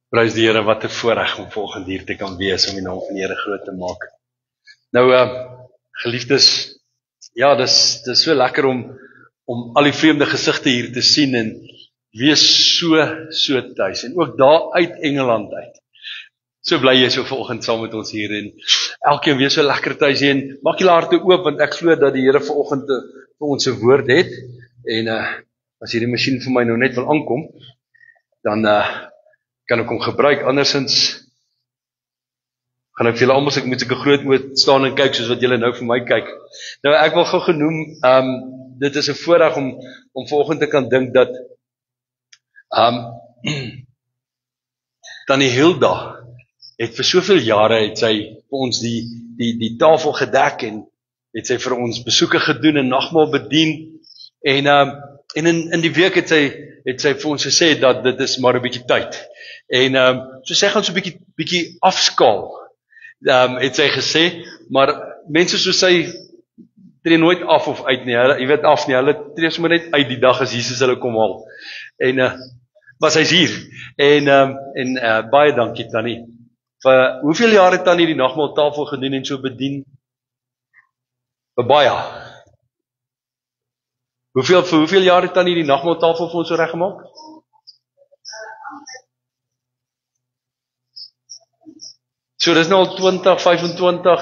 Prys die Here, wat 'n voorreg om vanoggend hier te kan wees om die naam van die Here groot te maak. Nou, geliefdes, ja, dis so lekker om al die vreemde gesigte hier te sien en wees so tuis. En ook daar uit Engeland uit. So bly jy so vanoggend saam met ons hier en elkeen wees so lekker tuis en maak julle harte oop, want ek glo dat die Here vanoggend vir ons 'n woord het. En as hierdie masjien vir my nou net wil aankom, dan kan ek hom gebruik, andersins gaan ek vir julle almal, ek moet ek 'n groot oë staan en kyk, soos wat julle nou vir my kyk. Nou ek wil gou genoem, dit is 'n voorreg om vanoggend te kan dink dat Tannie Hilda het vir soveel jare het sy vir ons die tafel gedek en het sy vir ons besoeke gedoen en nagmaal bedien en in die week het sy vir ons gesê dat dit is maar 'n bietjie tyd. En so sy gaan so 'n bietjie afskaal, het sy gesê, maar mense soos sy tree nooit af of uit nie, jy weet af nie, hulle tree sommer net uit die dag as Jesus hulle kom haal. En maar sy's hier. En baie dankie Tannie. Vir hoeveel jare het Tannie die nagmaaltafel gedoen en so bedien? Vir baie. Vir hoeveel jare het Tannie die nagmaaltafel vir ons so reggemaak? So dis nou al 20, 25,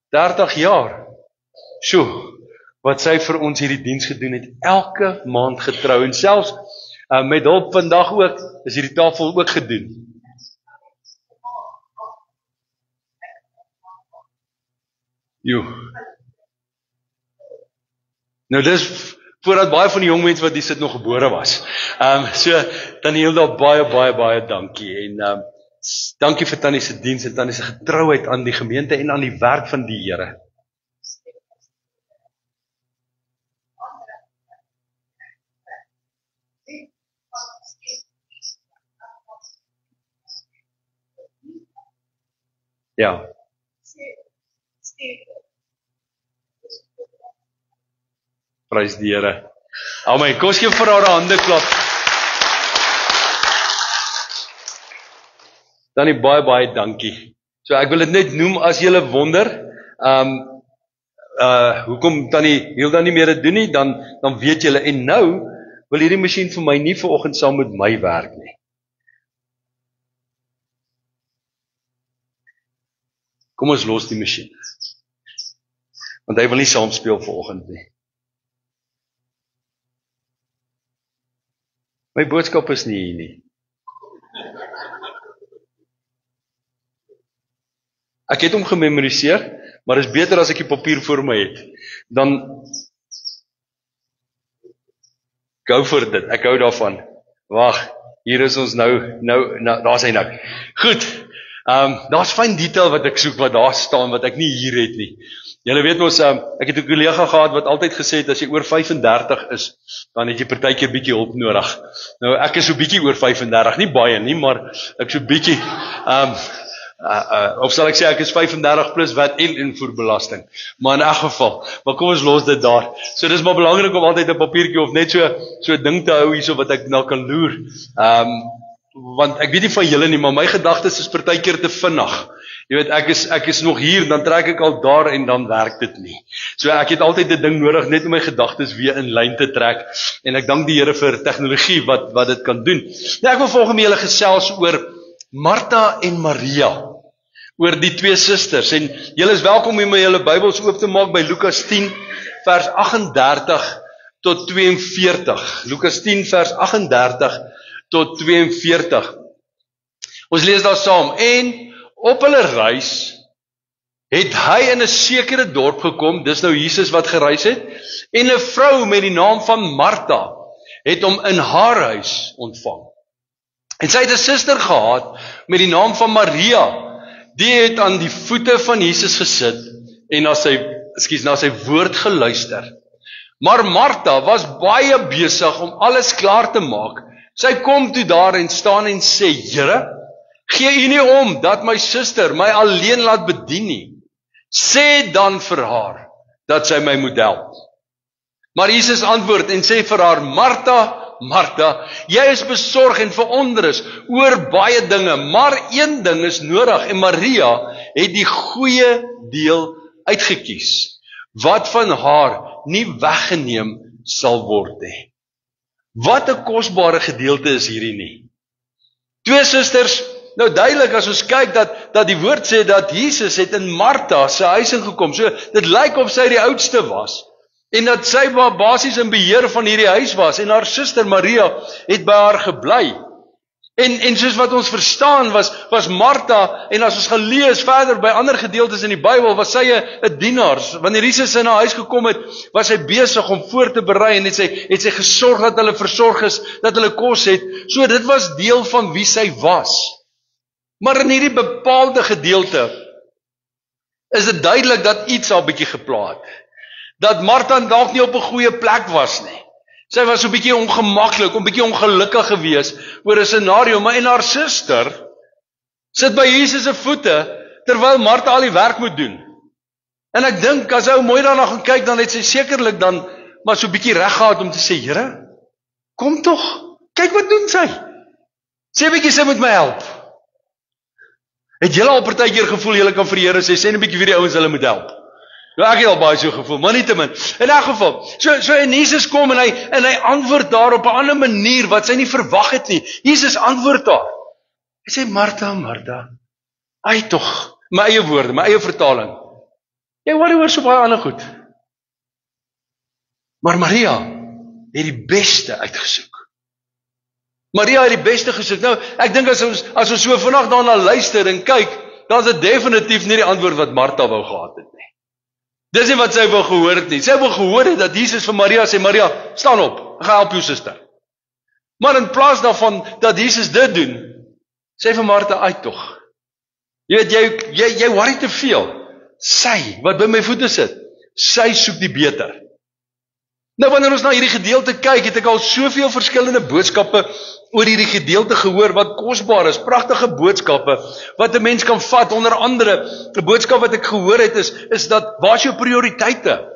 30 jaar. Sjoe, wat sy vir ons hierdie diens gedoen het, elke maand getrou, en selfs met hulp vandag ook, is hierdie tafel ook gedoen. Joe. Nou dis, voordat baie van die jong mense wat hier sit nog gebore was. So, Tannie Hilda, baie dankie, en dankie vir Tannie se diens en Tannie se getrouheid aan die gemeente en aan die werk van die Here. Ja. Prys die Here. Amen. Kom ons gee vir haar 'n hande klap. Tannie, baie dankie. So ek wil dit net noem as julle wonder, hoekom Tannie Hilda nie meer dit doen nie, dan weet julle. En nou wil hierdie masjien vir my nie vanoggend saam met my werk nie. Kom ons los die masjien. Want hy wil nie saam speel vanoggend nie. My boodskap is nie hier nie. Ek het hom gememoriseer, maar is beter as ek die papier voor my het. Dan go vir dit. Ek hou daarvan. Wag, hier is ons nou daar's hy nou. Goed. Daar's fyn detail wat ek soek, wat daar staan, wat ek nie hier het nie. Julle weet mos, ek het 'n kollega gehad wat altyd gesê het, as jy oor 35 is, dan het jy partykeer bietjie hulp nodig. Nou, ek is so bietjie oor 35, nie baie nie, maar ek so bietjie, of sal ek sê, ek is 35 plus wat en invoerbelasting. Maar in elk geval, maar kom ons los dit daar. So dis maar belangrik om altyd 'n papiertjie of net so 'n ding te hou hierso wat ek nou kan loer. Want ek weet nie van julle nie, maar my gedagtes is partykeer te vinnig. Jy weet, ek is nog hier, dan trek ek al daar en dan werk dit nie. So ek het altyd 'n ding nodig net om my gedagtes weer in lyn te trek. En ek dank die Here vir tegnologie wat dit kan doen. Nou ek wil volgens julle gesels oor Martha en Maria. Oor die twee susters. En julle is welkom om julle Bybels oop te maak by Lukas 10 vers 38 tot 42. Lukas 10 vers 38 tot 42. Ons lees daar saam. En op hulle reis het hy in 'n sekere dorp gekom, dis nou Jesus wat gereis het, en 'n vrou met die naam van Martha het hom in haar huis ontvang. En sy het 'n suster gehad met die naam van Maria, die het aan die voete van Jesus gesit en na sy woord geluister. Maar Martha was baie besig om alles klaar te maak. Sy kom toe daar en staan en sê, Here, gee U nie om dat my suster my alleen laat bedien nie. Sê dan vir haar dat sy my moet help. Maar Jesus antwoord en sê vir haar, Martha, Martha, jy is besorg en veronderus oor baie dinge, maar een ding is nodig en Maria het die goeie deel uitgekies, wat van haar nie weggeneem sal word nie. Wat 'n kosbare gedeelte is hierdie nie. Twee susters, nou duidelik as ons kyk dat die woord sê dat Jesus het in Martha se huis ingekom. So dit lyk of sy die oudste was en dat sy basies in beheer van hierdie huis was en haar suster Maria het by haar gebly. En soos wat ons verstaan was Martha, en as ons gaan lees verder by ander gedeeltes in die Bybel, was sy 'n dienaar. Wanneer Jesus in haar huis gekom het, was sy besig om voor te berei en het sy gesorg dat hulle versorg is, dat hulle kos het. So dit was deel van wie sy was. Maar in hierdie bepaalde gedeelte is dit duidelik dat iets al bietjie gepla het. Dat Martha dalk nie op 'n goeie plek was nie. Sy was so 'n bietjie ongemaklik, 'n bietjie ongelukkig gewees oor 'n scenario, maar en haar suster sit by Jesus se voete terwyl Martha al die werk moet doen. En ek dink as ou mooi daarna gaan kyk, dan het sy sekerlik dan maar so 'n bietjie reg gehad om te sê, Here, kom tog. Kyk wat doen sy. Sê 'n bietjie sy moet my help. Het julle al partykeer gevoel julle kan vir die Here sê 'n bietjie vir die ouens hulle moet help? Nou ek het al baie so gevoel, maar nietemin. In 'n geval, so en Jesus kom en hy antwoord daar op 'n ander manier wat sy nie verwag het nie. Jesus antwoord daar. Hy sê Martha, Martha. Ai tog, my eie woorde, my eie vertaling. Jy worry oor so baie ander goed. Maar Maria het die beste uitgesoek. Maria het die beste gesoek. Nou, ek dink as ons so vanaand daarna luister en kyk, dan is dit definitief nie die antwoord wat Martha wou gehad het nie. Dis nie wat sy wou gehoor het nie. Sy wou gehoor het dat Jesus vir Maria sê, Maria, staan op, ek gaan help jou suster. Maar in plaas daarvan dat Jesus dit doen, sê vir Martha, ai tog. Jy weet, jy worry te veel. Sy, wat by my voete sit, sy soek die beter. Nou wanneer ons na hierdie gedeelte kyk, het ek al soveel verskillende boodskappe oor hierdie gedeelte gehoor wat kosbaar is, pragtige boodskappe wat 'n mens kan vat. Onder andere 'n boodskap wat ek gehoor het is dat waar is jou prioriteite?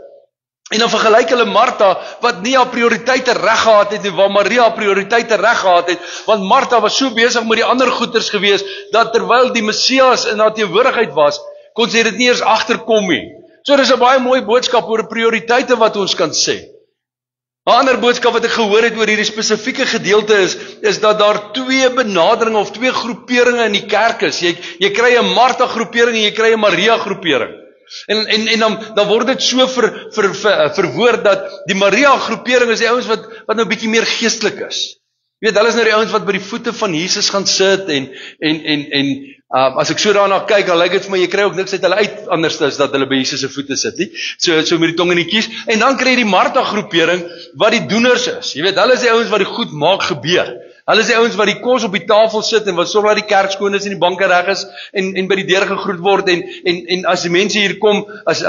En dan vergelyk hulle Martha wat nie haar prioriteite reg gehad het nie, waar Maria haar prioriteite reg gehad het, want Martha was so besig met die ander goeders gewees dat terwyl die Messias in haar teenwoordigheid was, kon sy dit nie eens agterkom nie. So dis 'n baie mooi boodskap oor prioriteite wat ons kan sê. 'n Ander boodskap wat ek gehoor het oor hierdie spesifieke gedeelte is dat daar twee benaderinge of twee groeperinge in die kerk is. Jy kry 'n Martha groepering en jy kry 'n Maria groepering. En dan word dit so verwoord dat die Maria groepering is die ouens wat nou 'n bietjie meer geestelik is. Jy weet, hulle is nou die ouens wat by die voete van Jesus gaan sit en as ek so daarna kyk, dan lyk dit vir my, jy kry ook niks uit hulle uit anders as dat hulle by Jesus se voete sit nie. So met die tong in die kies. En dan kry jy die Martha groepering wat die doeners is. Jy weet, hulle is die ouens wat die goed maak gebeur. Hulle is die ouens wat die kos op die tafel sit en wat sorg dat die kerk skoon is en die banke reg is en by die deur gegroet word en as die mense hier kom, as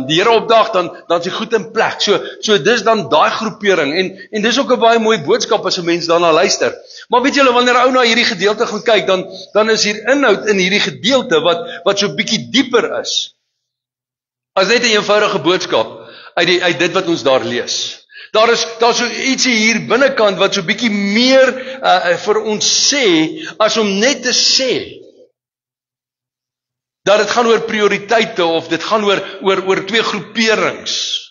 die Here opdag, dan is die goed in plek. So dis dan daai groepering en dis ook 'n baie mooi boodskap as 'n mens daarna luister. Maar weet julle, wanneer ou na hierdie gedeelte gaan kyk, dan is hier inhoud in hierdie gedeelte wat so bietjie dieper is. As net 'n eenvoudige boodskap uit dit wat ons daar lees. Daar is so ietsie hier binnekant wat so bietjie meer vir ons sê, as om net te sê dat dit gaan oor prioriteite of dit gaan oor twee groeperings.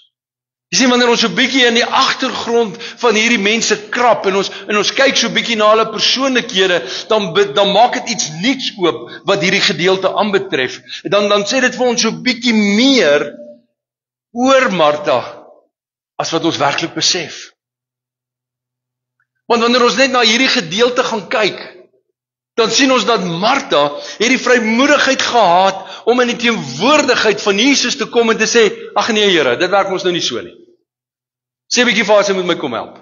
Jy sien, wanneer ons so bietjie in die agtergrond van hierdie mense krap en ons kyk so bietjie na hulle persoonlikhede, dan maak dit iets niets oop wat hierdie gedeelte aanbetref. Dan sê dit vir ons so bietjie meer oor Martha as wat ons werklik besef. Want wanneer ons net na hierdie gedeelte gaan kyk, dan sien ons dat Martha het die vrymoedigheid gehad om in die teenwoordigheid van Jesus te kom en te sê, ag nee Here, dit werk ons nou nie so nie. Sê 'n bietjie vir haar, sy moet my kom help.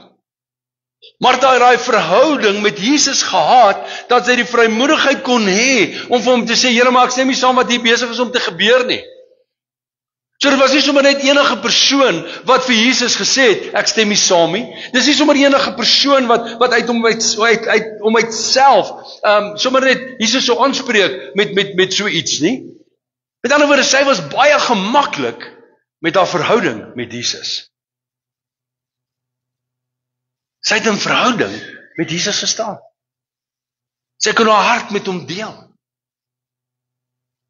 Martha het daai verhouding met Jesus gehad, dat sy die vrymoedigheid kon hê om vir hom te sê, Here, maar ek stem nie saam wat hier besig is om te gebeur nie. So dit was nie sommer net enige persoon wat vir Jesus gesê het, ek stem nie saam nie. Dis nie sommer enige persoon wat uit hom self sommer net Jesus so aanspreek met so iets nie. Met ander woorde, sy was baie gemaklik met haar verhouding met Jesus. Sy het 'n verhouding met Jesus gestaan. Sy kon haar hart met hom deel.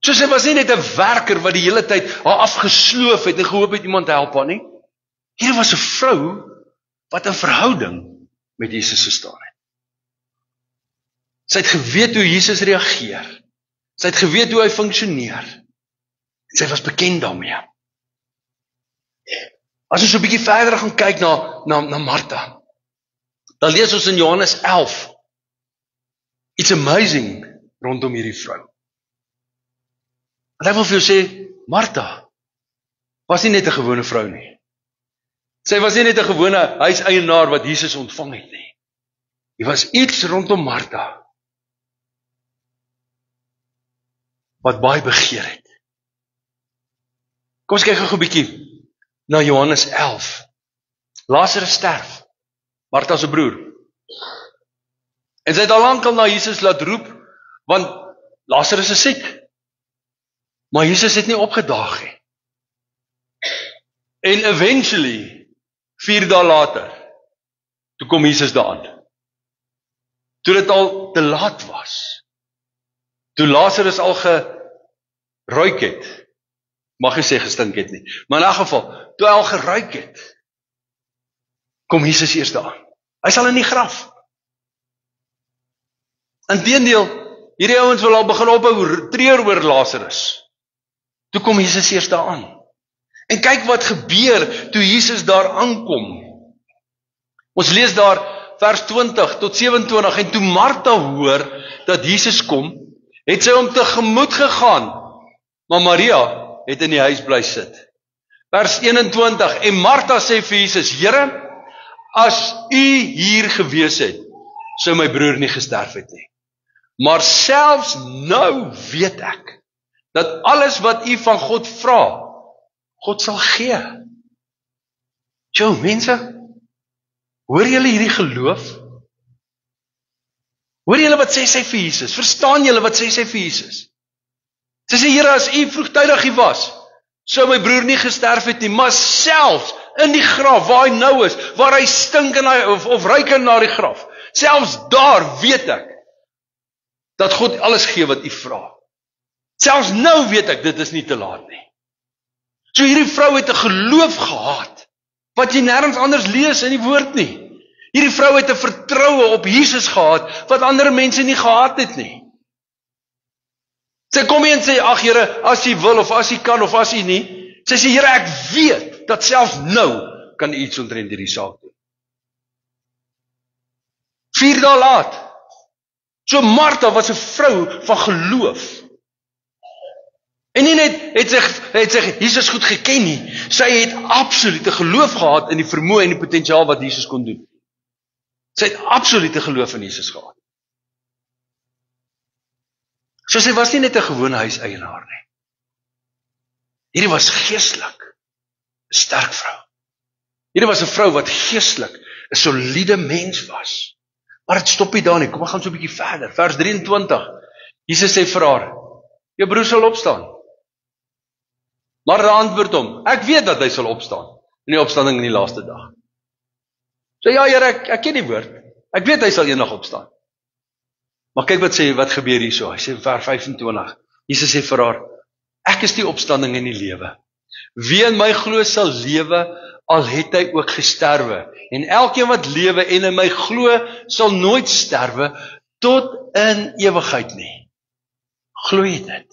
So sy was nie net 'n werker wat die hele tyd haar afgesloof het en gehoop het iemand help haar nie. Hier was 'n vrou wat 'n verhouding met Jesus gestaan het. Sy het geweet hoe Jesus reageer. Sy het geweet hoe hy funksioneer. Sy was bekend daarmee. As ons so 'n bietjie verder gaan kyk na Martha, dan lees ons in Johannes 11 iets amazing rondom hierdie vrou. En ek wil vir jou sê, Martha was nie net 'n gewone vrou nie. Sy was nie net 'n gewone huiseienaar wat Jesus ontvang het nie. Hier was iets rondom Martha wat baie begeer het. Kom ons kyk gou 'n bietjie na Johannes 11. Lazarus sterf, Martha se broer. En sy het al lank na Jesus laat roep, want Lazarus is siek. Maar Jesus het nie opgedaag nie. En eventually, 4 dae later, toe kom Jesus daaraan. Toe dit al te laat was. Toe Lazarus al geruik het. Mag jy sê gestink het nie. Maar in elk geval, toe hy al geruik het, kom Jesus eers daaraan. Hy sal in die graf. Inteendeel, hierdie ouens wil al begin ophou treur oor Lazarus. Toe kom Jesus eers daaraan. En kyk wat gebeur toe Jesus daar aankom. Ons lees daar vers 20 tot 27, en toe Martha hoor dat Jesus kom, het sy hom tegemoet gegaan, maar Maria het in die huis bly sit. Vers 21, en Martha sê vir Jesus, Here, as u hier gewees het, sou my broer nie gesterf het nie. Maar selfs nou weet ek, dat alles wat u van God vra, God sal gee. Jou mense, hoor julle hierdie geloof? Hoor julle wat sê sy vir Jesus? Verstaan julle wat sê sy vir Jesus? Sy sê, Here, as u vroegtydig hier was, sou my broer nie gesterf het nie, maar selfs in die graf, waar hy nou is, waar hy stink en of ruik na die graf, selfs daar weet ek, dat God alles gee wat u vra. Selfs nou weet ek, dit is nie te laat nie. So hierdie vrou het 'n geloof gehad, wat jy nêrens anders lees in die woord nie. Hierdie vrou het 'n vertroue op Jesus gehad, wat ander mense nie gehad het nie. Sy kom nie en sê, ag Here, as u wil, of as u kan, of as u nie. Sy sê, Here, ek weet, dat selfs nou, kan u iets omtrent hierdie saak doen. 4 dae laat. So Martha was 'n vrou van geloof. En nie net het sy Jesus goed geken nie, sy het absolute geloof gehad in die vermoë en die potensiaal wat Jesus kon doen. Sy het absolute geloof in Jesus gehad. So sy was nie net 'n gewone huiseienaar nie. Hierdie was geestelik 'n sterk vrou. Hierdie was 'n vrou wat geestelik 'n soliede mens was. Maar dit stop nie daar nie. Kom, ons gaan so 'n bietjie verder. Vers 23. Jesus sê vir haar, jou broer sal opstaan. Maar hy antwoord hom, ek weet dat hy sal opstaan in die opstanding in die laaste dag. So ja, Here, ek ken die woord. Ek weet hy sal eendag opstaan. Maar kyk wat gebeur hierso. Hy sê in vers 25. Jesus sê vir haar, ek is die opstanding en die lewe. Wie in my glo sal lewe, al het hy ook gesterwe. En elkeen wat lewe en in my glo, sal nooit sterwe, tot in ewigheid nie. Glo jy dit?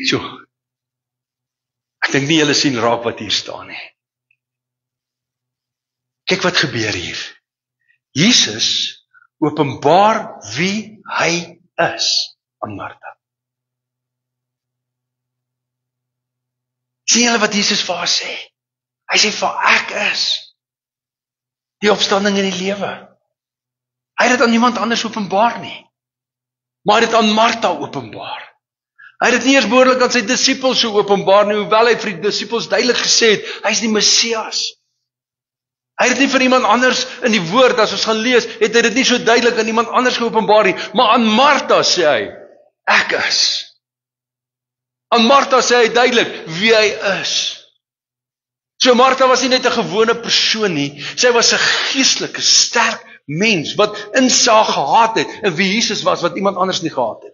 So, ek dink nie julle sien raak wat hier staan nie. Kyk wat gebeur hier. Jesus openbaar wie hy is aan Martha. Sien julle wat Jesus vir haar sê? Hy sê vir ek is die opstanding en die lewe. Hy het dit aan niemand anders openbaar nie. Maar hy het dit aan Martha openbaar. Hy het dit nie eers behoorlik aan sy disippels so openbaar nie, hoewel hy vir die disippels duidelik gesê het, hy is die Messias. Hy het dit nie vir iemand anders in die woord, as ons gaan lees, het hy dit nie so duidelik aan iemand anders geopenbaar nie, maar aan Martha sê hy, ek is. Aan Martha sê hy duidelik wie hy is. So Martha was nie net 'n gewone persoon nie, sy was 'n geestelike, sterk mens, wat insaag gehad het, in wie Jesus was, wat iemand anders nie gehad het.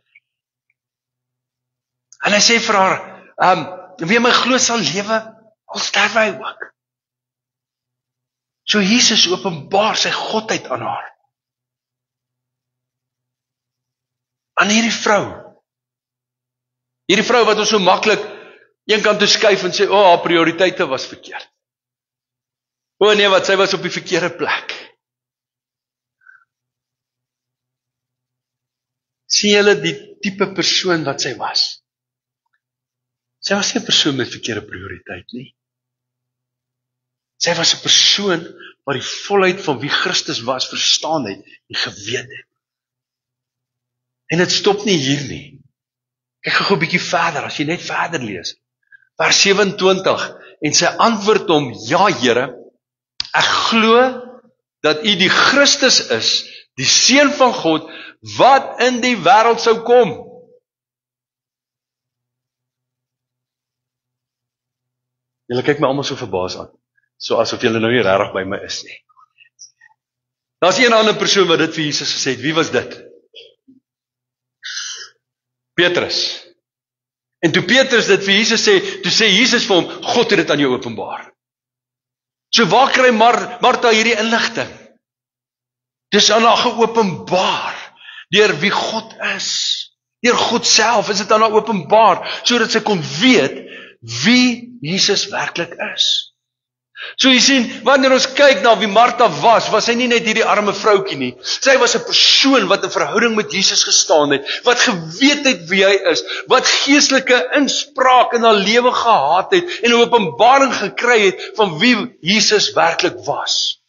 En hy sê vir haar, wie my glo sal lewe, al sterwe hy ook. So Jesus openbaar sy godheid aan haar. Aan hierdie vrou wat ons so maklik een kant toe skuif en sê, haar prioriteite was verkeerd. Nee, wat sy was op die verkeerde plek. Sien julle die tipe persoon wat sy was? Sy was nie 'n persoon met verkeerde prioriteit nie. Sy was 'n persoon wat die volheid van wie Christus was verstaan het en geweet het. En dit stop nie hier nie. Kyk gou 'n bietjie verder, as jy net verder lees. Vers 27, en sy antwoord hom, ja Here, ek glo dat U die Christus is, die Seun van God, wat in die wêreld sou kom. Julle kyk my almal so verbaas aan, so asof julle nou nie regtig by my is nie. Daar's een ander persoon wat dit vir Jesus gesê het, wie was dit? Petrus. En toe Petrus dit vir Jesus sê, toe sê Jesus vir hom, God het dit aan jou openbaar. So waar kry Martha hierdie inligting? Dis aan haar geopenbaar, deur wie God is. Deur God self is dit aan haar openbaar, sodat sy kon weet wie Jesus werklik is. So jy sien, wanneer ons kyk na wie Martha was sy nie net hierdie arme vroukie nie. Sy was 'n persoon wat 'n verhouding met Jesus gestaan het, wat geweet het wie hy is, wat geestelike inspraak in haar lewe gehad het, en 'n openbaring gekry het van wie Jesus werklik was.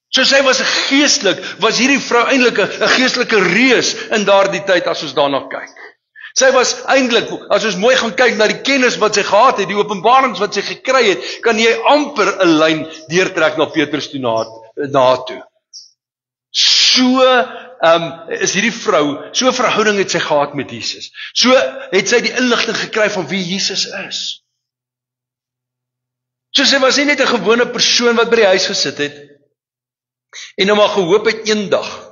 So sy was hierdie vrou eintlik 'n geestelike reus in daardie tyd as ons daarna kyk. Sy was eintlik, as ons mooi gaan kyk na die kennis wat sy gehad het, die openbarings wat sy gekry het, kan jy amper 'n lyn deurtrek na Petrus toe na toe. So is hierdie vrou, so 'n verhouding het sy gehad met Jesus. So het sy die inligting gekry van wie Jesus is. So sy was nie net 'n gewone persoon wat by die huis gesit het en nou maar gehoop het eendag.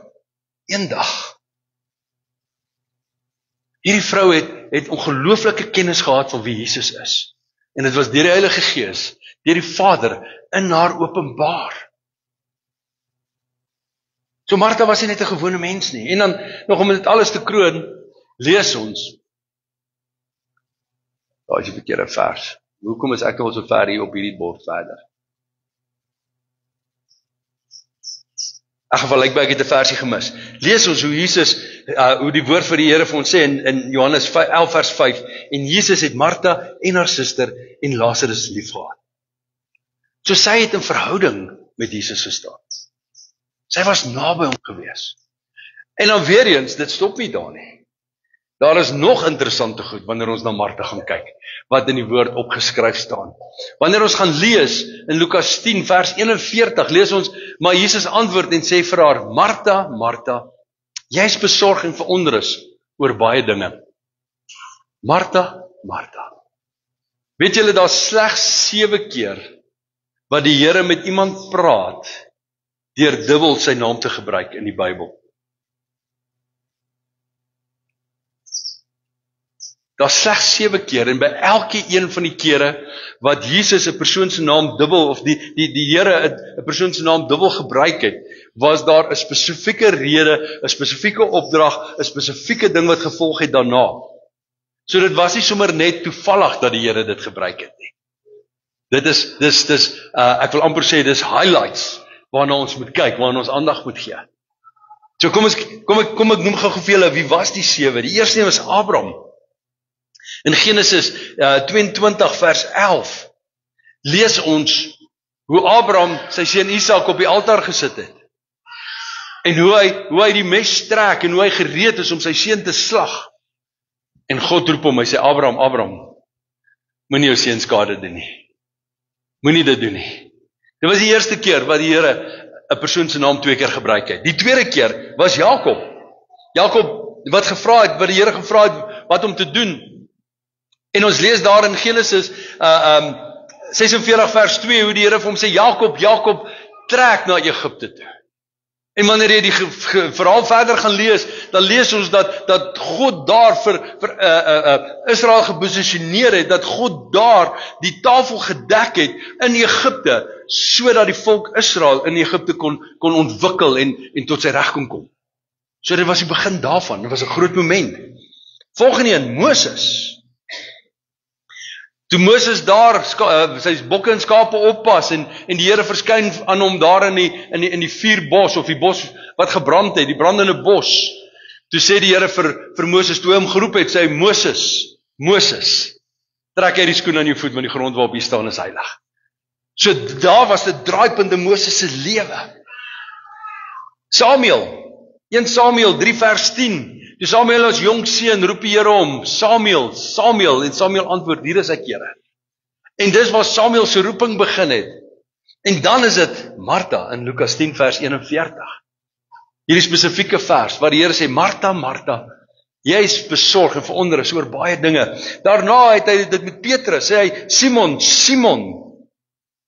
Hierdie vrou het ongelooflike kennis gehad van wie Jesus is. En dit was deur die Heilige Gees, deur die Vader, in haar openbaar. So Martha was nie net 'n gewone mens nie. En dan, nog om dit alles te kroon, lees ons. Daar is 'n verkeerde vers. Hoekom is ek nou so ver hier op hierdie bord verder? In geval, ek het 'n versie gemis. Lees ons hoe Jesus, hoe die woord vir die Here vir ons sê in Johannes 11 vers 5, en Jesus het Martha en haar suster en Lazarus liefgehad. So sy het 'n verhouding met Jesus gestaan. Sy was naby hom gewees. En dan weer eens, dit stop nie daar nie. Daar is nog interessante goed wanneer ons na Martha gaan kyk, wat in die woord opgeskryf staan. Wanneer ons gaan lees in Lukas 10 vers 41, lees ons, maar Jesus antwoord en sê vir haar, Martha, Martha, jy is besorg en verwonderus oor baie dinge. Martha, Martha. Weet julle, daar slegs 7 keer wat die Here met iemand praat deur dubbel sy naam te gebruik in die Bybel. Daar's slegs 7 keer, en by elke een van die kere wat Jesus 'n persoon se naam dubbel, of die Here 'n persoon se naam dubbel gebruik het, was daar 'n spesifieke rede, 'n spesifieke opdrag, 'n spesifieke ding wat gevolg het daarna. So dit was nie sommer net toevallig dat die Here dit gebruik het nie. Dit is ek wil amper sê, dis highlights waarna ons moet kyk, waarna ons aandag moet gee. So kom ek noem gou vir julle, wie was die 7? Die eerste een was Abraham. In Genesis 22 vers 11 lees ons hoe Abraham sy seun Isak op die altaar gesit het. En hoe hy die mes trek en hoe hy gereed is om sy seun te slag. En God roep hom, hy sê, Abraham, moenie jou seun skade doen nie. Moenie dit doen nie. Dit was die eerste keer wat die Here 'n persoon se naam 2 keer gebruik het. Die tweede keer was Jakob wat die Here gevra het wat om te doen. En ons lees daar in Genesis 46 vers 2 hoe die Here vir hom sê, Jakob, Jakob, trek na Egipte toe. En wanneer jy die verhaal verder gaan lees, dan lees ons dat God daar vir Israel geposisioneer het, dat God daar die tafel gedek het in Egipte, sodat die volk Israel in Egipte kon ontwikkel en tot sy reg kon kom. So dit was die begin daarvan, dit was 'n groot moment. Volgende een, Moses. Toe Moses daar sy bokke en skape oppas en die Here verskyn aan hom daar in die vuurbos of die bos wat gebrand het, die brandende bos. Toe sê die Here vir Moses, toe hy hom geroep het, sê hy, Moses, trek jy die skoen aan jou voet, want die grond waarop jy staan is heilig. So daar was 'n draaipunt in Moses se lewe. Samuel, 1 Samuel 3 vers 10. Toe Samuel as jong seun roep die Here hom, Samuel, Samuel, en Samuel antwoord, hier is ek, Here. En dis waar Samuel se roeping begin het. En dan is dit Martha in Lukas 10 vers 41. Hierdie spesifieke vers waar die Here sê, Martha, Martha, jy is besorg en verwonderd oor baie dinge. Daarna het hy dit met Petrus, sê hy, Simon, Simon.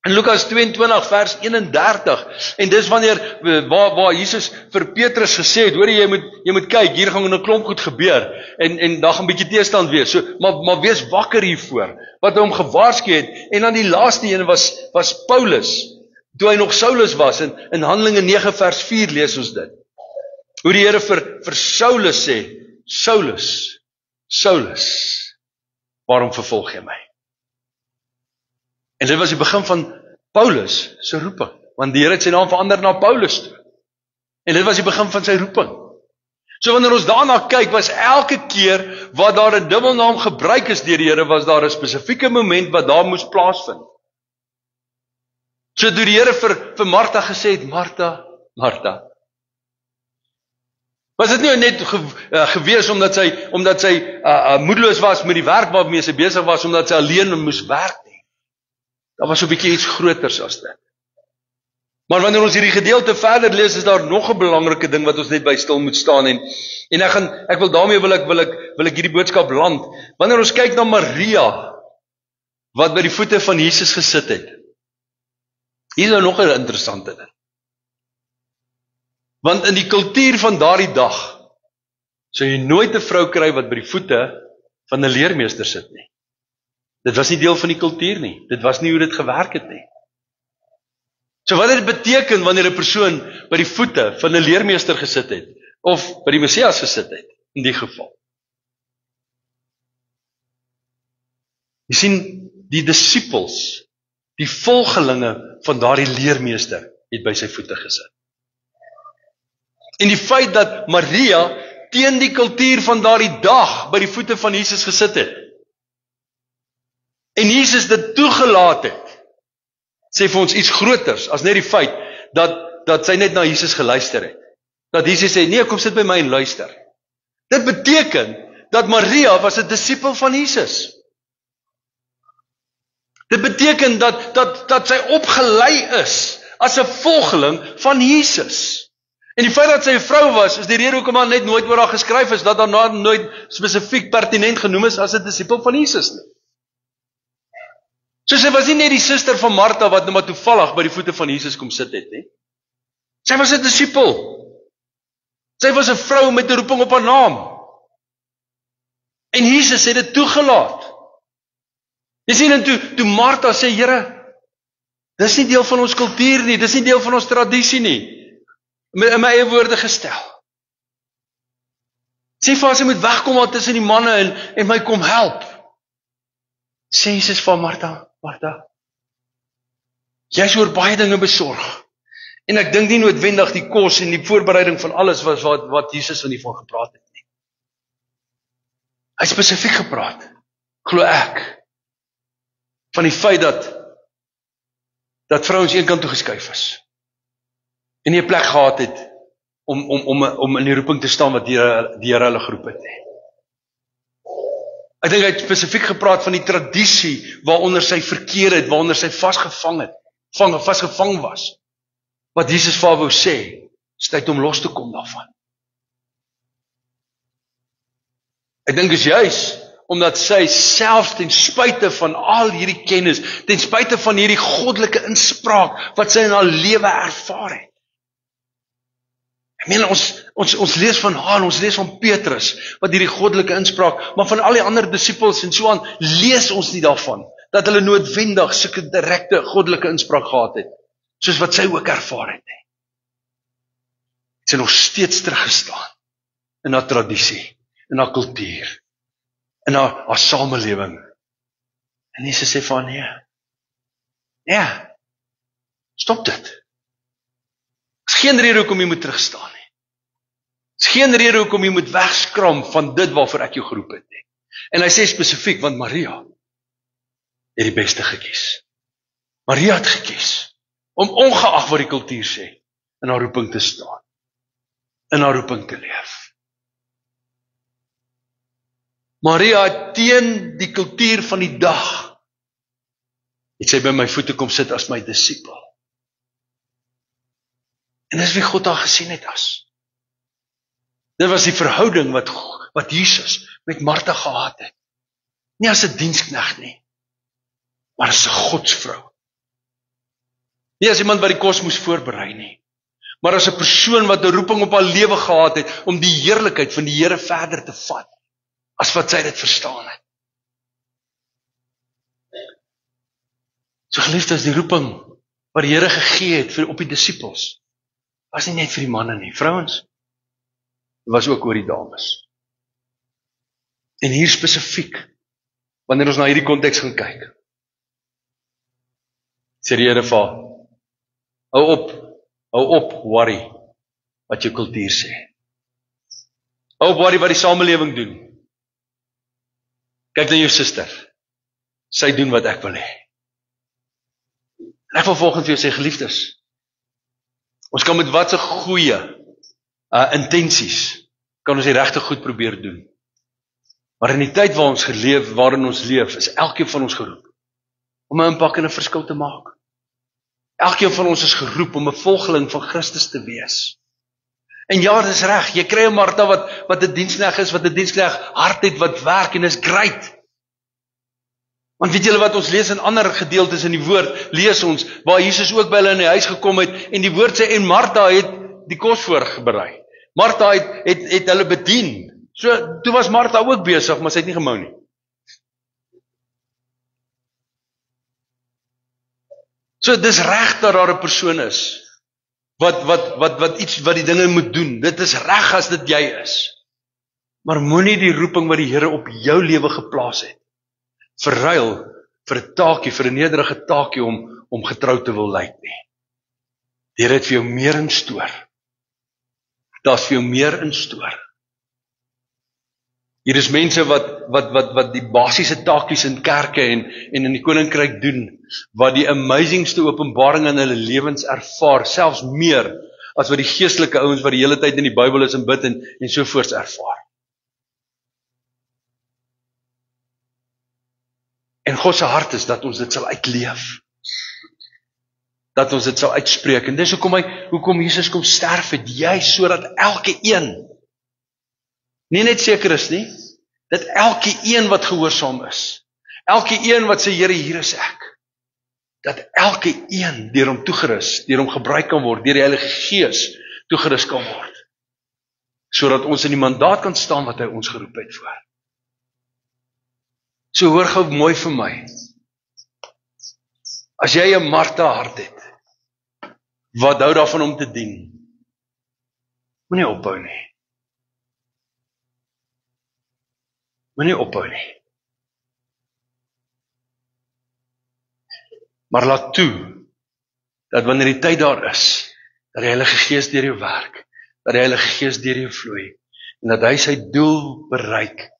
In Lukas 22 vers 31, en dis wanneer waar Jesus vir Petrus gesê het, hoor jy moet kyk, hier gaan 'n klomp goed gebeur, en daar gaan 'n bietjie teestand wees, so, maar wees wakker hiervoor, wat hy hom gewaarsku het, en dan die laaste een was Paulus, toe hy nog Saulus was, in Handelinge 9 vers 4 lees ons dit, hoe die Here vir Saulus sê, Saulus, Saulus, waarom vervolg jy my? En dit was die begin van Paulus se roeping, want die Here het sy naam verander na Paulus toe. En dit was die begin van sy roeping. So wanneer ons daarna kyk, was elke keer wat daar 'n dubbelnaam gebruik is deur die Here, was daar 'n spesifieke moment wat daar moes plaasvind. So toe die Here vir Martha gesê het, Martha, Martha, was dit nie net gewees omdat sy moedeloos was met die werk waarmee sy besig was, omdat sy alleen moes werk nie. Daar was so 'n bietjie iets groters as dit. Maar wanneer ons hierdie gedeelte verder lees, is daar nog 'n belangrike ding wat ons net by stil moet staan, en ek wil daarmee wil ek hierdie boodskap land. Wanneer ons kyk na Maria, wat by die voete van Jesus gesit het, hier is nou nog 'n interessante ding. Want in die kultuur van daardie dag, sou jy nooit 'n vrou kry wat by die voete van 'n leermeester sit nie. Dit was nie deel van die kultuur nie. Dit was nie hoe dit gewerk het nie. So wat dit beteken wanneer 'n persoon by die voete van 'n leermeester gesit het, of by die Messias gesit het, in die geval. Jy sien, die disippels, die volgelinge van daardie leermeester, het by sy voete gesit. En die feit dat Maria teen die kultuur van daardie dag by die voete van Jesus gesit het, en Jesus dit toegelaat het, sê vir ons iets groters as net die feit dat sy net na Jesus geluister het. Dat Jesus sê, nee, kom sit by my en luister. Dit beteken dat Maria was 'n disipel van Jesus. Dit beteken dat sy opgelei is as 'n volgeling van Jesus. En die feit dat sy 'n vrou was, is die rede hoekom daar net nooit oor haar geskryf is, dat daar nooit spesifiek pertinent genoem is as 'n disipel van Jesus nie. So sy was nie net die suster van Martha wat nou maar toevallig by die voete van Jesus kom sit het nie. Sy was 'n disipel. Sy was 'n vrou met 'n roeping op haar naam. En Jesus het dit toegelaat. Jy sien, en toe Martha sê, Here, dis nie deel van ons kultuur nie, dis nie deel van ons tradisie nie. In my eie woorde gestel. Sê vir haar, sy moet wegkom daar tussen die manne en my kom help. Sê Jesus vir Martha, Martha, jy is oor baie dinge besorg. En ek dink nie noodwendig die kos en die voorbereiding van alles was wat Jesus in die van gepraat het nie. Hy het spesifiek gepraat, glo ek, van die feit dat vrouens een kant toe geskuif is. En nie 'n plek gehad het om in die roeping te staan wat die Here hulle geroep het nie. Ek dink hy het spesifiek gepraat van die tradisie waaronder sy verkeer het, waaronder sy vasgevang was. Wat Jesus vir haar wou sê, is tyd om los te kom daarvan. Ek dink is juis omdat sy selfs ten spyte van al hierdie kennis, ten spyte van hierdie goddelike inspraak wat sy in haar lewe ervaar het. Ek meen, ons lees van haar, ons lees van Petrus, wat hierdie goddelike inspraak, maar van al die ander disippels en so aan, lees ons nie daarvan, dat hulle noodwendig sulke direkte goddelike inspraak gehad het, soos wat sy ook ervaar het. Sy nog steeds teruggestaan in haar tradisie, in haar kultuur, in haar samelewing. En Jesus sê van nee, stop dit. Is geen rede hoekom jy moet terugstaan nie. Is geen rede hoekom jy moet wegskram van dit waarvoor ek jou geroep het nie. En hy sê spesifiek, want Maria het die beste gekies. Maria het gekies om ongeag wat die kultuur sê, in haar roeping te staan, in haar roeping te leef. Maria het teen die kultuur van die dag, het sy by my voete kom sit as my disipel. En dis wie God haar gesien het as. Dit was die verhouding wat Jesus met Martha gehad het. Nie as 'n diensknegt nie, maar as 'n godsvrou. Nie as iemand wat die kos moes voorberei nie, maar as 'n persoon wat 'n roeping op haar lewe gehad het om die heerlikheid van die Here verder te vat, as wat sy dit verstaan het. So geliefdes, die roeping wat die Here gegee het op die disippels, was nie net vir die manne nie, vrouens, dit was ook oor die dames. En hier spesifiek, wanneer ons na hierdie konteks gaan kyk, sê die Here vir haar, hou op worry wat jou kultuur sê. Hou op worry wat die samelewing doen. Kyk na jou suster. Sy doen wat ek wil hê. En ek wil volgens vir jou sê, geliefdes, ons kan met wat se goeie intensies kan ons die regte goed probeer doen. Maar in die tyd waarin ons leef, is elkeen van ons geroep om 'n impak en 'n verskil te maak. Elkeen van ons is geroep om 'n volgeling van Christus te wees. En ja, dis reg, jy kry 'n Martha wat 'n diensknegt is, wat 'n diensknegt hart het, wat werk en is great. Want weet julle wat ons lees in ander gedeeltes in die woord, lees ons, waar Jesus ook by hulle in die huis gekom het, en die woord sê, en Martha het die kos voorberei. Martha het hulle bedien. So, toe was Martha ook besig, maar sy het nie gemou nie. So, dis reg dat daar 'n persoon is, wat die dinge moet doen. Dit is reg as dit jy is. Maar moenie die roeping wat die Here op jou lewe geplaas het, verruil vir 'n taakie, vir 'n nederige taakie om getrou te wil lyk nie. Die Here het vir jou meer instoor. Daar's vir jou meer instoor. Hier is mense wat die basiese taakies in kerke en in die koninkryk doen, wat die amazingste openbaring in hulle lewens ervaar, selfs meer as wat die geestelike ouens wat die hele tyd in die Bybel is en bid en so voorts ervaar. En God se hart is dat ons dit sal uitleef. Dat ons dit sal uitspreek. En dis hoekom Jesus kom sterf het, juis sodat elke een, nie net seker is nie, dat elke een wat gehoorsaam is, elke een wat sê, Here, hier is ek, dat elke een deur hom toegerus, deur hom gebruik kan word, deur die Heilige Gees toegerus kan word, sodat ons in die mandaat kan staan wat hy ons geroep het voor. So hoor gou mooi vir my, as jy 'n Martha hart het, wat hou daarvan om te dien, moenie ophou nie. Moenie ophou nie. Maar laat toe, dat wanneer die tyd daar is, dat die Heilige Gees deur jou werk, dat die Heilige Gees deur jou vloei, en dat hy sy doel bereik,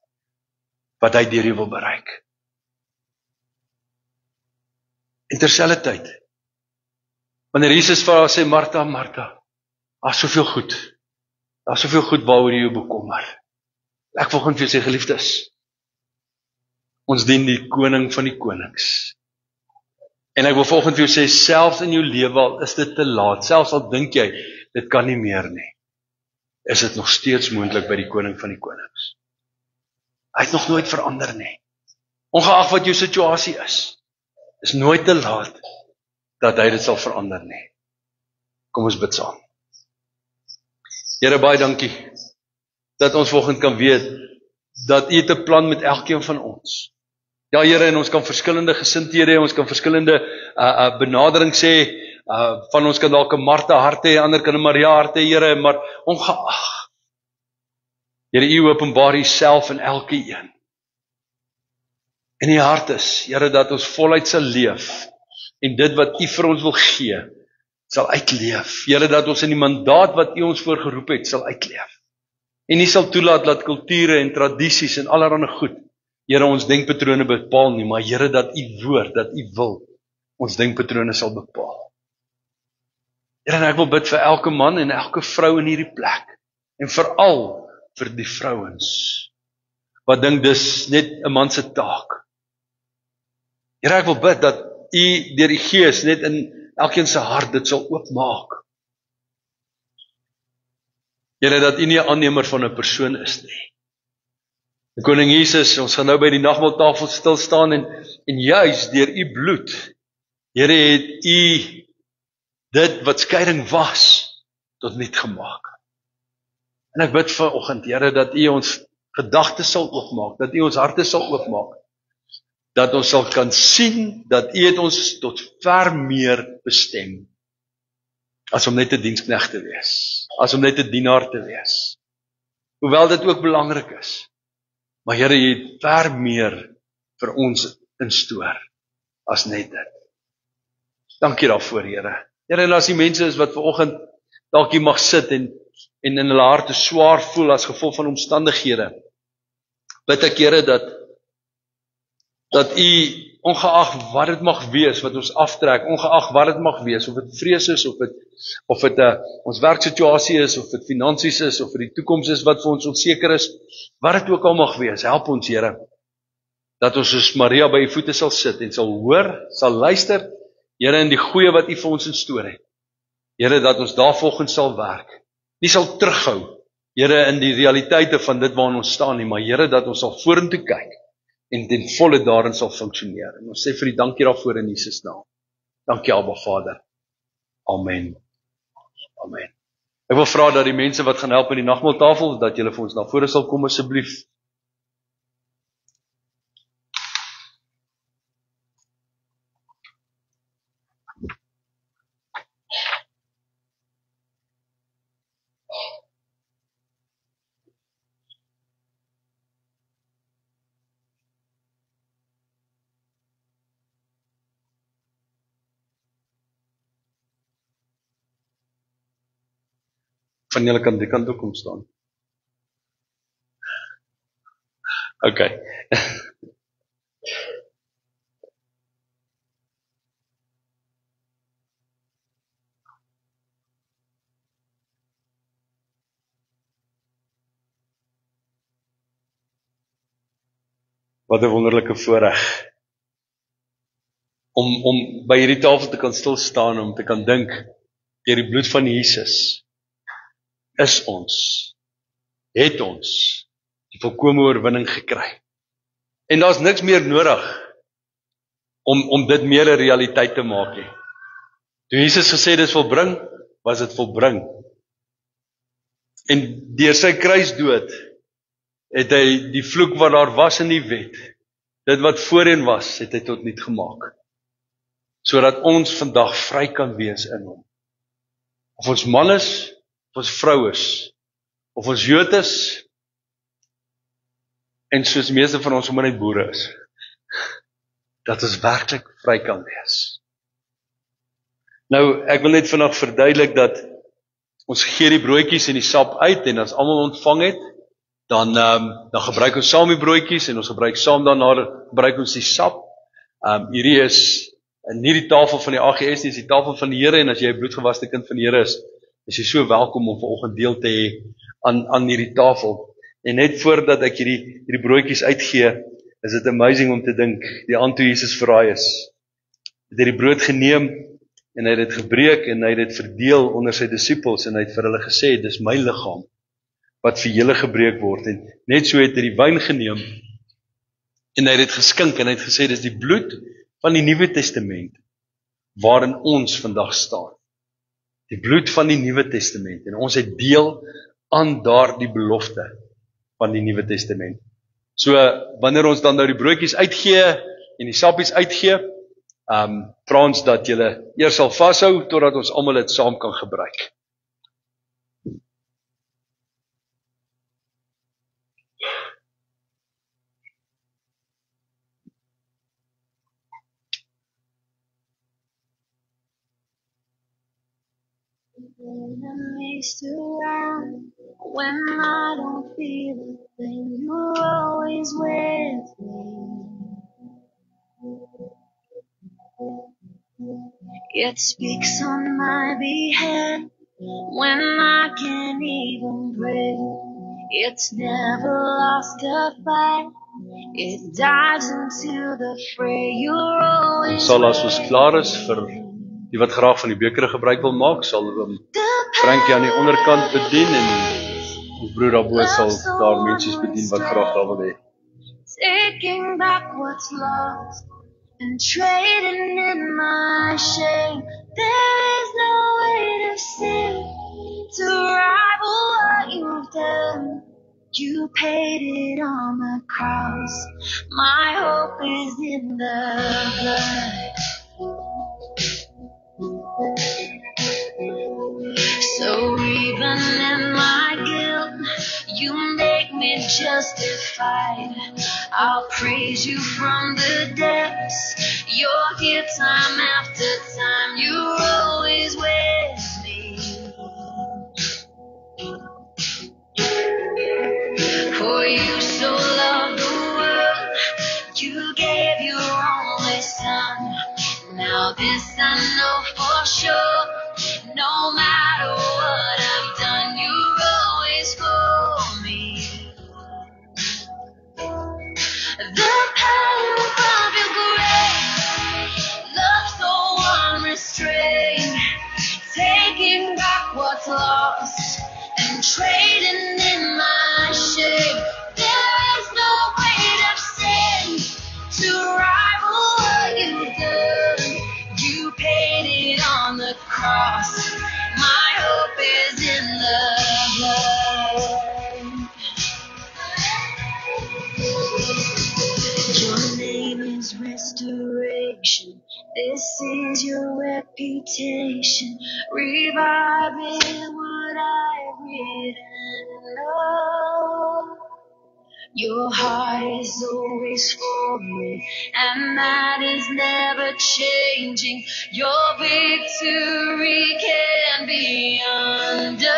wat hy deur jou wil bereik. En terselfdertyd, wanneer Jesus vir haar sê, Martha, Martha, daar's soveel goed waaroor jy jou bekommer. Ek wil gewoon vir jou sê, geliefdes, ons dien die koning van die konings. En ek wil volgende vir jou sê, selfs in jou lewe al is dit te laat, selfs al dink jy, dit kan nie meer nie, is dit nog steeds moontlik by die koning van die konings. Hy het nog nooit verander nie. Ongeag wat jou situasie is nooit te laat dat hy dit sal verander nie. Kom ons bid saam. Here, baie dankie dat ons vanoggend kan weet dat U het 'n plan met elkeen van ons. Ja, Here, en ons kan verskillende gesindhede hê, ons kan verskillende benaderings hê, van ons kan dalk 'n Martha hart hê, ander kan 'n Maria hart hê, Here, maar ongeag, Here, U openbaar Uself in elke een. En U hart is, Here, dat ons voluit sal leef, en dit wat U vir ons wil gee, sal uitleef. Here, dat ons in die mandaat wat U ons voorgeroep het, sal uitleef. En U sal toelaat dat kulture en tradisies en allerlei goed, Here, ons denkpatrone bepaal nie, maar Here, dat U woord, dat U wil, ons denkpatrone sal bepaal. Here, en ek wil bid vir elke man en elke vrou in hierdie plek, en veral vir die vrouens, wat dink dis net 'n man se taak. Here, ek wil bid dat U deur die Gees net in elkeen se hart dit sal oopmaak. Here, dat U nie 'n aannemer van 'n persoon is nie. Koning Jesus, ons gaan nou by die nagmaaltafel stil staan en juis deur U bloed, Here, het U dit wat skeiding was, tot nuut gemaak. En ek bid vanoggend, Here, dat U ons gedagtes sal oopmaak, dat U ons harte sal oopmaak, dat ons sal kan sien, dat U het ons tot ver meer bestem, as om net 'n diensknegt te wees, as om net 'n dienaar te wees. Hoewel dit ook belangrik is, maar Here, U het ver meer vir ons instoor, as net dit. Dankie daarvoor, Here. Here, en as die mense is wat vanoggend dalk hier mag sit en in hulle harte swaar voel as gevolg van omstandighede, bid ek, Here, dat U, ongeag wat dit mag wees, wat ons aftrek, ongeag wat dit mag wees, of dit vrees is, of dit ons werksituasie is, of dit finansies is, of dit die toekoms is wat vir ons onseker is, wat dit ook al mag wees, help ons, Here, dat ons soos Maria by U voete sal sit en sal hoor, sal luister, Here, in die goeie wat U vir ons instoor het. Here, dat ons daarvolgens sal werk. Nie sal terughou, Here, in die realiteite van dit waarin ons staan nie, maar Here, dat ons sal vorentoe kyk en ten volle daarin sal funksioneer. En ons sê vir U dankie daarvoor in Jesus naam. Dankie, Abba Vader. Amen. Amen. Ek wil vra dat die mense wat gaan help met die nagmaaltafel, dat julle vir ons na vore sal kom asseblief. Van julle kan die kant ook kom staan. Okay. Wat 'n wonderlike voorreg om by hierdie tafel te kan stil staan, om te kan dink, deur die bloed van Jesus is ons, het ons die volkomme oorwinning gekry. En daar's niks meer nodig om dit meer 'n realiteit te maak nie. Toe Jesus gesê dit is volbring, was dit volbring. En deur sy kruisdood het hy die vloek wat daar was in die wet, dit wat voorheen was, het hy tot niet gemaak. Sodat ons vandag vry kan wees in hom. Of ons man is, of ons vrou is, of ons Jood is, en soos meeste van ons sommer net boere is, dat ons werklik vry kan wees. Nou, ek wil net vandag verduidelik dat ons gee die broodjies en die sap uit, en as almal ontvang het, dan gebruik ons saam die broodjies, en ons gebruik saam daarna gebruik ons die sap. Hierdie is nie die tafel van die AGS nie, is die tafel van die Here, en as jy 'n bloedgewaste kind van die Here is jy so welkom om vanoggend deel te hê aan hierdie tafel. En net voordat ek hierdie broodjies uitgee, is dit amazing om te dink, die aand toe Jesus verraai is, het hy die brood geneem, en hy het dit gebreek, en hy het dit verdeel onder sy disippels, en hy het vir hulle gesê, dis my liggaam, wat vir julle gebreek word. En net so het hy die wyn geneem en hy het dit geskink en hy het gesê dis die bloed van die Nuwe Testament waarin ons vandag staan. Die bloed van die Nuwe Testament en ons het deel aan daardie belofte van die Nuwe Testament. So wanneer ons dan nou die broodjies uitgee en die sappies uitgee, vra ons dat julle eers sal vashou totdat ons almal dit saam kan gebruik. Enemies around when I don't feel it, then you're always with me. It speaks on my behalf when I can't even breathe. It's never lost a fight. It dives into the fray. You're always Sal as ons klaar is vir die wat graag van die beker gebruik wil maak, sal Frankie aan die onderkant bedien en ons broer daarbo sal daar mense bedien wat graag daar wil hê. Taking back what's lost and trading in my shame. There is no way to sin to rival what you've done. You paid it on the cross. My hope is in the blood. So even in my guilt, you make me justified. I'll praise you from the depths. You're here time after time. You're always with me. For you so loved the world, you gave your only son. Now this I know for sure. No matter what I've done, you're always for me. The power of your grace, love so unrestrained, taking back what's lost and trading in my shame. There is no weight of sin to rival what you've done. You paid it on the cross. My hope is in the blood. Your name is restoration. This is your reputation. Reviving what I've written of. Your heart is always for me, and that is never changing. Your victory can be undone.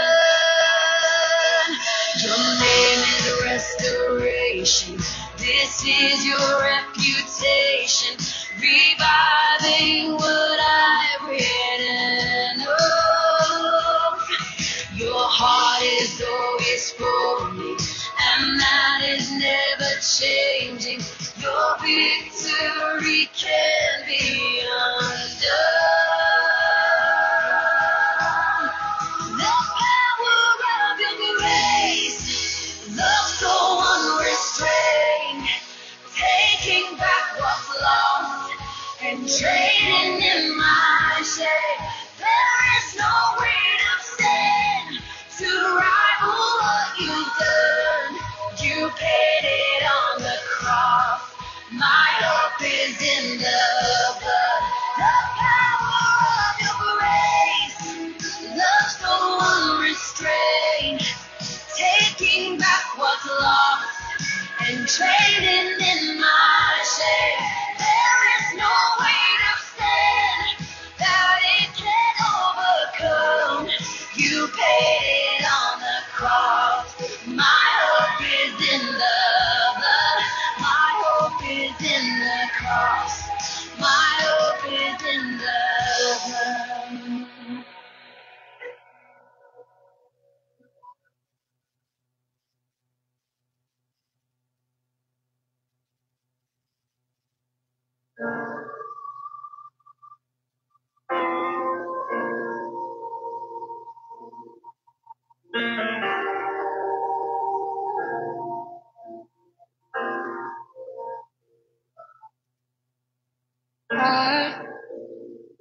Your name is restoration. This is your reputation. Reviving what I've written of. Your heart is always for me, and that is never changing. Your victory can be undone. The power of your grace, love so unrestrained, taking back what's lost and trading in my shame. There is no weight of sin to rival what you've done. You paid it on the cross. My hope is in the blood. The power of your grace, love so unrestrained, taking back what's lost and trading in my shame. There is no weight of sin that it can overcome. You paid it on the cross. My hope is in the blood. My hope is in the cross. My hope is in the blood.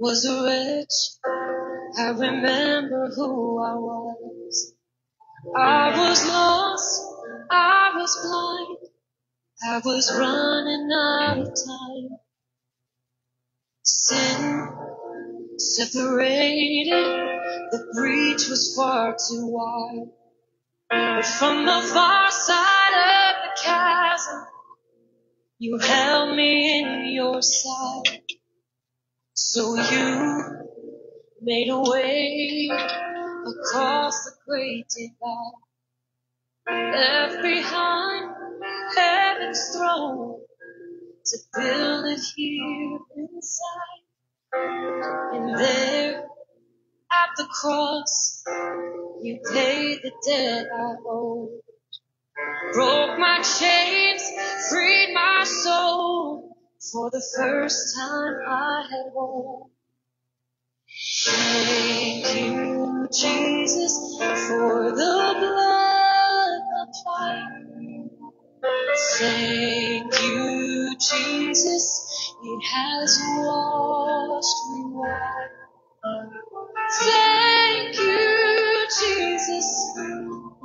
was a wretch, I remember who I was. I was lost, I was blind, I was running out of time. Sin separated, the breach was far too wide. But from the far side of the chasm, you held me in your side. So you made a way across the great divide. Left behind heaven's throne to build it here inside. And there at the cross, you paid the debt I owed. Broke my chains, freed my soul. For the first time I had won. Thank you, Jesus, for the blood applied. Thank you, Jesus, it has washed me white. Thank you, Jesus,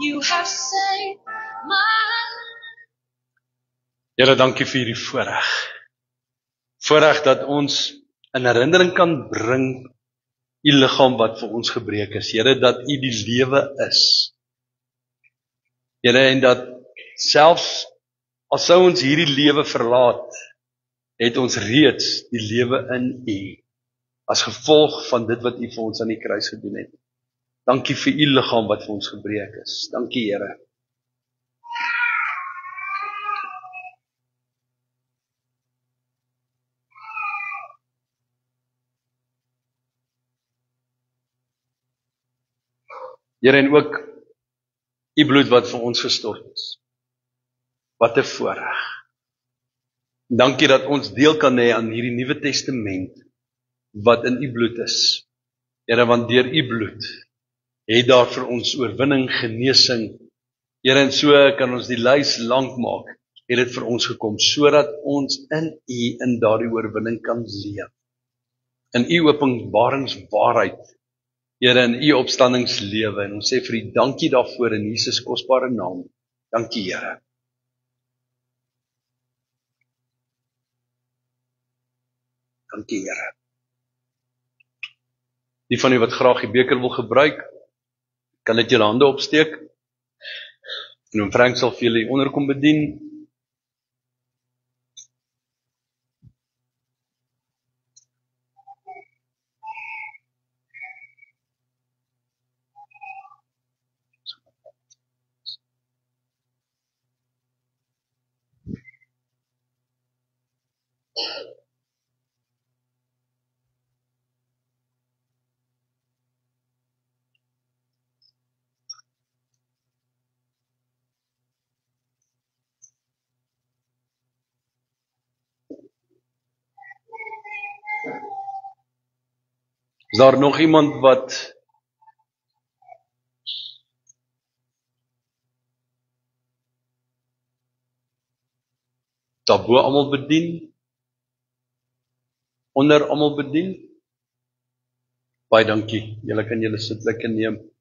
you have saved my life. Here, dankie vir hierdie voorreg. Voorreg dat ons in herinnering kan bring u liggaam wat vir ons gebreek is. Here, dat u die lewe is. Here, en dat selfs al sou ons hierdie lewe verlaat, het ons reeds die lewe in u, as gevolg van dit wat u vir ons aan die kruis gedoen het. Dankie vir u liggaam wat vir ons gebreek is. Dankie, Here. Here, en ook u bloed wat vir ons gestort is. Wat 'n voorreg. Dankie dat ons deel kan hê aan hierdie Nuwe Testament wat in u bloed is. Here, want deur u bloed het daar vir ons oorwinning, genesing. Here, en so kan ons die lys lank maak. Het dit vir ons gekom sodat ons in u in daardie oorwinning kan leef. In u openbaringswaarheid. Here, in u opstandingslewe, en ons sê vir u dankie daarvoor in Jesus kosbare naam. Dankie, Here. Dankie, Here. Die van u wat graag die beker wil gebruik, kan dit julle hande opsteek. En oom Frank sal vir julle onderkom bedien. Is daar nog iemand wat daarbo almal bedien? Onder almal bedien? Baie dankie. Julle kan julle sitplekke neem.